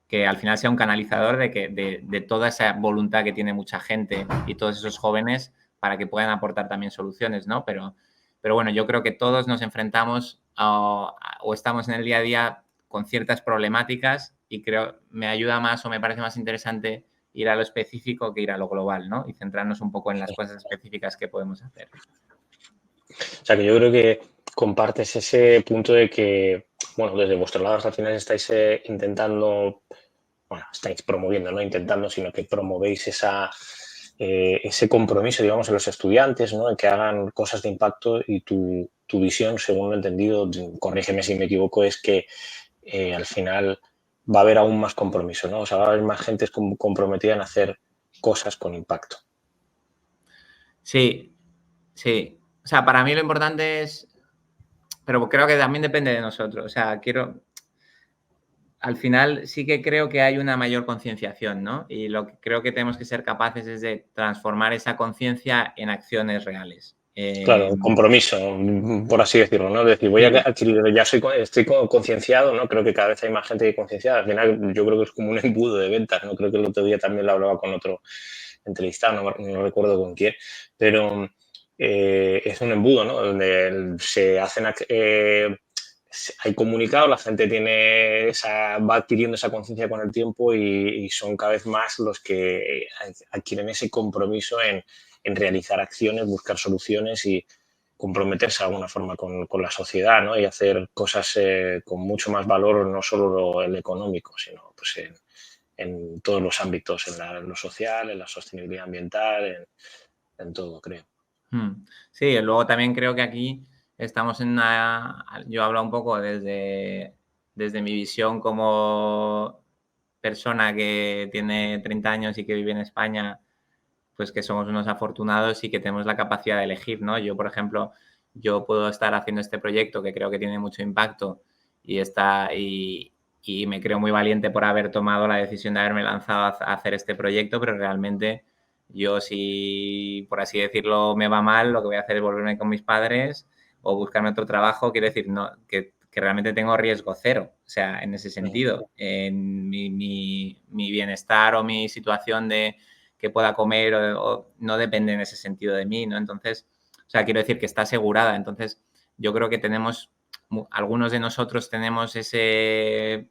que al final sea un canalizador de toda esa voluntad que tiene mucha gente y todos esos jóvenes para que puedan aportar también soluciones, ¿no? Pero bueno, yo creo que todos nos enfrentamos o estamos en el día a día con ciertas problemáticas y creo me ayuda más o me parece más interesante ir a lo específico que ir a lo global, ¿no? Y centrarnos un poco en las cosas específicas que podemos hacer. O sea, que yo creo que compartes ese punto de que, bueno, desde vuestro lado hasta el final estáis intentando, bueno, estáis promoviendo, no intentando, sino que promovéis ese compromiso, digamos, en los estudiantes, ¿no?, en que hagan cosas de impacto, y tu visión, según lo he entendido, corrígeme si me equivoco, es que al final va a haber aún más compromiso, ¿no? O sea, va a haber más gente comprometida en hacer cosas con impacto. Sí, sí. O sea, para mí lo importante es, pero creo que también depende de nosotros. O sea, al final sí que creo que hay una mayor concienciación, ¿no? Y lo que creo que tenemos que ser capaces es de transformar esa conciencia en acciones reales. Claro, un compromiso, por así decirlo, ¿no? Es decir, voy a Sí, adquirir, estoy concienciado, ¿no? Creo que cada vez hay más gente concienciada. Al final, yo creo que es como un embudo de ventas, ¿no? Creo que el otro día también lo hablaba con otro entrevistado, no recuerdo con quién, pero es un embudo, ¿no? Donde se hacen, hay comunicado, la gente va adquiriendo esa conciencia con el tiempo, y son cada vez más los que adquieren ese compromiso en realizar acciones, buscar soluciones y comprometerse de alguna forma con la sociedad, ¿no? Y hacer cosas con mucho más valor, no solo el económico, sino pues en todos los ámbitos, en lo social, en la sostenibilidad ambiental, en todo, creo. Sí, luego también creo que aquí estamos yo hablo un poco desde mi visión como persona que tiene 30 años y que vive en España, pues que somos unos afortunados y que tenemos la capacidad de elegir, ¿no? Yo, por ejemplo, yo puedo estar haciendo este proyecto que creo que tiene mucho impacto y me creo muy valiente por haber tomado la decisión de haberme lanzado a hacer este proyecto, pero realmente yo, si por así decirlo me va mal, lo que voy a hacer es volverme con mis padres o buscarme otro trabajo. Quiero decir, no, que realmente tengo riesgo cero, o sea, en ese sentido, en mi bienestar o mi situación de que pueda comer o no depende en ese sentido de mí, ¿no? Entonces, o sea, quiero decir que está asegurada. Entonces, yo creo que tenemos, algunos de nosotros tenemos ese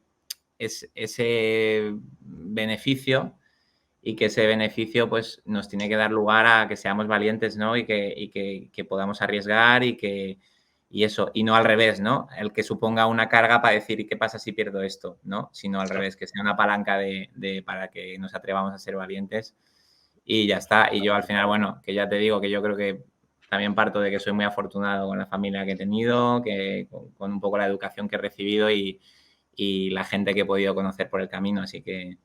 beneficio y que ese beneficio pues nos tiene que dar lugar a que seamos valientes, ¿no? Y que podamos arriesgar y eso, y no al revés, ¿no? El que suponga una carga para decir, ¿y qué pasa si pierdo esto? ¿No? Sino al revés, que sea una palanca para que nos atrevamos a ser valientes y ya está. Y yo al final, bueno, que ya te digo que yo creo que también parto de que soy muy afortunado con la familia que he tenido, que con un poco la educación que he recibido y la gente que he podido conocer por el camino, así que...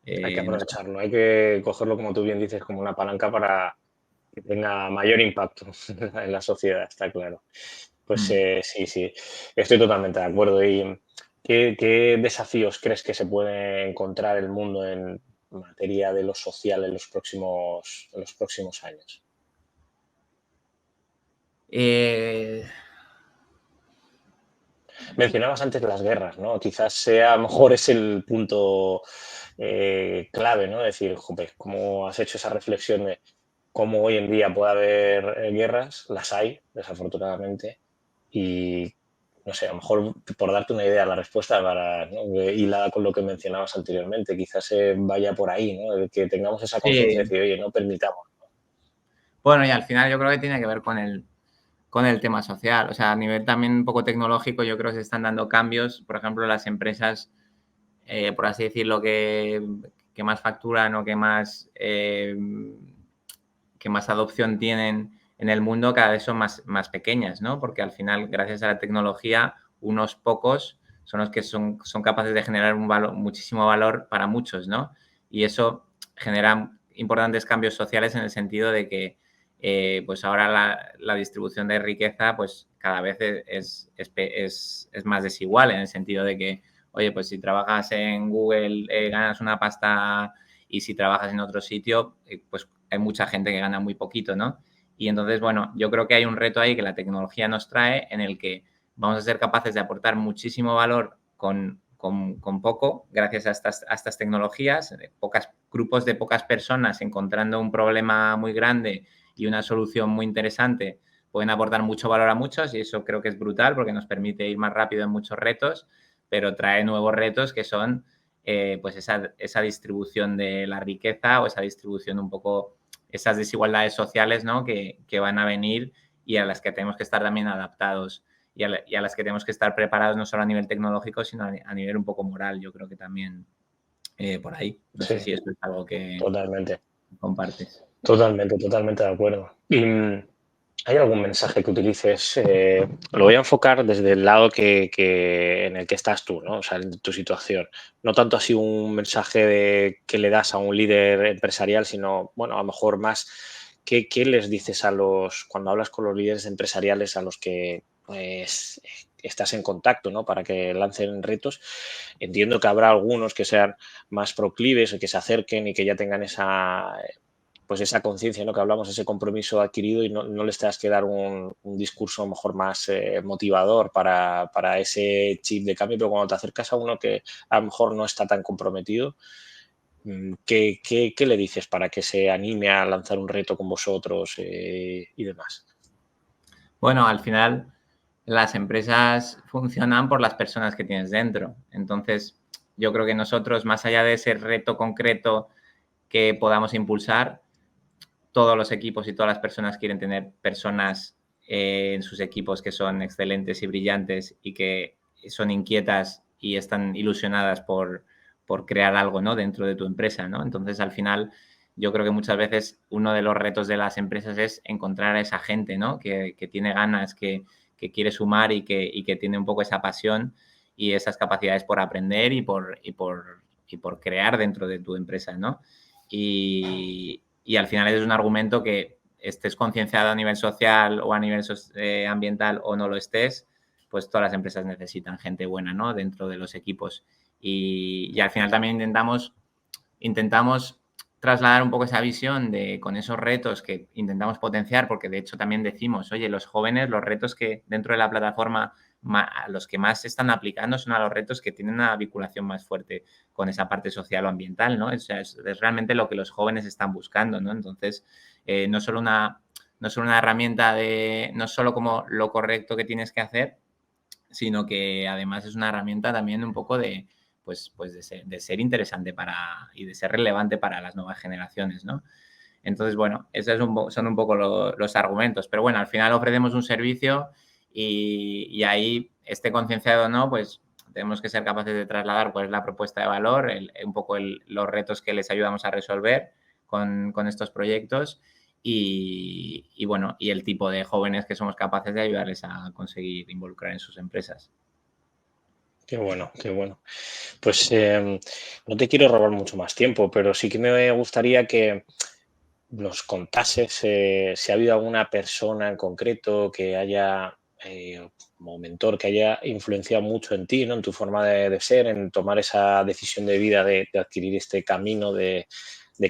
Hay que no sé. aprovecharlo, hay que cogerlo, como tú bien dices, como una palanca para que tenga mayor impacto en la sociedad, está claro. Pues sí, sí, estoy totalmente de acuerdo. ¿Y qué desafíos crees que se puede encontrar el mundo en materia de lo social en los próximos años? Eh, Mencionabas antes las guerras, ¿no? Quizás sea, a lo mejor es el punto clave, ¿no? Decir, jope, ¿cómo has hecho esa reflexión de cómo hoy en día puede haber guerras? Las hay, desafortunadamente, y no sé, a lo mejor por darte una idea, la respuesta para, ¿no? Hilada con lo que mencionabas anteriormente, quizás vaya por ahí, ¿no? El que tengamos esa conciencia de sí, decir, oye, no permitamos. bueno, y al final yo creo que tiene que ver con el tema social. O sea, a nivel también un poco tecnológico, yo creo que se están dando cambios. Por ejemplo, las empresas, por así decirlo, que más facturan o que más adopción tienen en el mundo, cada vez son más pequeñas, ¿no? Porque al final, gracias a la tecnología, unos pocos son los que son capaces de generar muchísimo valor para muchos, ¿no? Y eso genera importantes cambios sociales en el sentido de que pues ahora la distribución de riqueza pues cada vez es más desigual en el sentido de que, oye, pues si trabajas en Google ganas una pasta y si trabajas en otro sitio, pues hay mucha gente que gana muy poquito, ¿no? Y entonces, bueno, yo creo que hay un reto ahí que la tecnología nos trae en el que vamos a ser capaces de aportar muchísimo valor con poco, gracias a estas tecnologías, grupos de pocas personas encontrando un problema muy grande y una solución muy interesante, pueden aportar mucho valor a muchos y eso creo que es brutal porque nos permite ir más rápido en muchos retos, pero trae nuevos retos que son pues esa distribución de la riqueza o esa distribución un poco, esas desigualdades sociales, ¿no? que van a venir y a las que tenemos que estar también adaptados y a las que tenemos que estar preparados no solo a nivel tecnológico, sino a nivel un poco moral. Yo creo que también por ahí. No sé Sí, si esto es algo que totalmente, compartes. totalmente, totalmente de acuerdo. Y ¿hay algún mensaje que utilices? Lo voy a enfocar desde el lado en el que estás tú, ¿no? O sea, en tu situación. No tanto así un mensaje que le das a un líder empresarial, sino, bueno, a lo mejor más, ¿qué les dices cuando hablas con los líderes empresariales a los que pues, estás en contacto, ¿no? Para que lancen retos? Entiendo que habrá algunos que sean más proclives o que se acerquen y que ya tengan pues esa conciencia, ¿no? Que hablamos, ese compromiso adquirido y no les tengas que dar un discurso a lo mejor más motivador para ese chip de cambio, pero cuando te acercas a uno que a lo mejor no está tan comprometido, ¿qué le dices para que se anime a lanzar un reto con vosotros y demás? Bueno, al final las empresas funcionan por las personas que tienes dentro. Entonces, yo creo que nosotros, más allá de ese reto concreto que podamos impulsar, todos los equipos y todas las personas quieren tener personas en sus equipos que son excelentes y brillantes y que son inquietas y están ilusionadas por crear algo, ¿no? Dentro de tu empresa, ¿no? Entonces, al final, yo creo que muchas veces uno de los retos de las empresas es encontrar a esa gente, ¿no? Que tiene ganas, que quiere sumar y que tiene un poco esa pasión y esas capacidades por aprender y por crear dentro de tu empresa, ¿no? y al final es un argumento que estés concienciado a nivel social o a nivel ambiental o no lo estés, pues todas las empresas necesitan gente buena, ¿no? Dentro de los equipos. Y al final también intentamos trasladar un poco esa visión con esos retos que intentamos potenciar, porque de hecho también decimos, oye, los jóvenes, los retos que dentro de la plataforma, los que más se están aplicando son a los retos que tienen una vinculación más fuerte con esa parte social o ambiental, ¿no? O sea, es realmente lo que los jóvenes están buscando, ¿no? Entonces, no solo una herramienta no solo como lo correcto que tienes que hacer, sino que además es una herramienta también un poco pues de ser interesante y de ser relevante para las nuevas generaciones, ¿no? Entonces, bueno, esos son un poco los argumentos. Pero bueno, al final ofrecemos un servicio y ahí, esté concienciado o no, pues tenemos que ser capaces de trasladar cuál es la propuesta de valor, un poco los retos que les ayudamos a resolver con estos proyectos y bueno, y el tipo de jóvenes que somos capaces de ayudarles a conseguir involucrar en sus empresas. Qué bueno, qué bueno. Pues no te quiero robar mucho más tiempo, pero sí que me gustaría que nos contases si ha habido alguna persona en concreto que haya, como mentor, que haya influenciado mucho en ti, ¿no? En tu forma de ser, en tomar esa decisión de vida de adquirir este camino de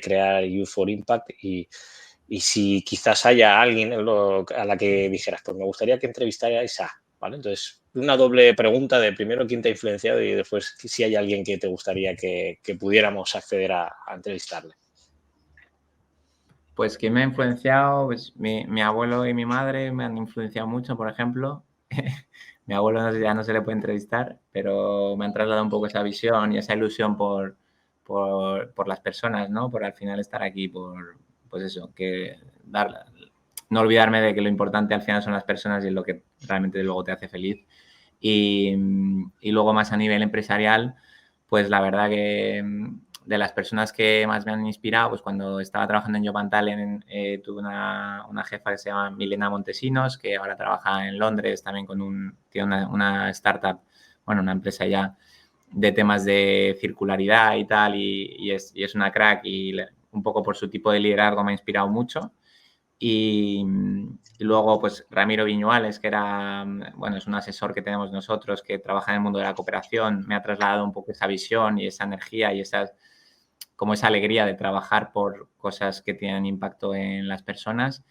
crear Youth for Impact y si quizás haya alguien a la que dijeras, pues me gustaría que entrevistarais a, ¿vale? Entonces, una doble pregunta de primero quién te ha influenciado y después si hay alguien que te gustaría que pudiéramos acceder a entrevistarle. Pues ¿quién me ha influenciado? Pues mi abuelo y mi madre me han influenciado mucho, por ejemplo. Mi abuelo ya no se le puede entrevistar, pero me han trasladado un poco esa visión y esa ilusión por las personas, ¿no? Por al final estar aquí, pues eso, no olvidarme de que lo importante al final son las personas y es lo que realmente luego te hace feliz. Y luego más a nivel empresarial, pues la verdad que de las personas que más me han inspirado, pues cuando estaba trabajando en Joban Talent, tuve una jefa que se llama Milena Montesinos, que ahora trabaja en Londres también tiene una startup, bueno, una empresa ya de temas de circularidad y tal, y es una crack y un poco por su tipo de liderazgo me ha inspirado mucho. Y luego, pues Ramiro Viñuales, que bueno, es un asesor que tenemos nosotros que trabaja en el mundo de la cooperación, me ha trasladado un poco esa visión y esa energía y como esa alegría de trabajar por cosas que tienen impacto en las personas.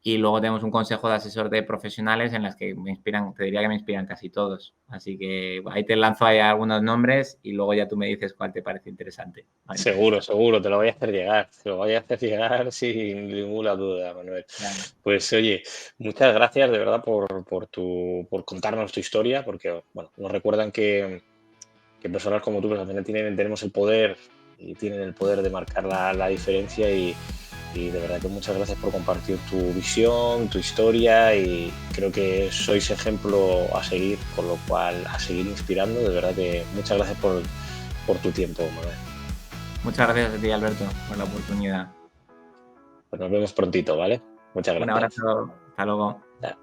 Y luego tenemos un consejo de asesor de profesionales en las que te diría que me inspiran casi todos. Así que ahí te lanzo ahí algunos nombres y luego ya tú me dices cuál te parece interesante. ¿Vale? Seguro, seguro, te lo voy a hacer llegar, te lo voy a hacer llegar sin ninguna duda, Manuel. Vale. Pues oye, muchas gracias de verdad por contarnos tu historia, porque bueno, nos recuerdan que personas como tú pues, al final tenemos el poder y tienen el poder de marcar la diferencia y de verdad que muchas gracias por compartir tu visión, tu historia y creo que sois ejemplo a seguir, con lo cual a seguir inspirando, de verdad que muchas gracias por tu tiempo, Manuel. Muchas gracias a ti, Alberto, por la oportunidad. Pues nos vemos prontito, ¿vale? Muchas Un gracias. abrazo. Hasta luego. Ya.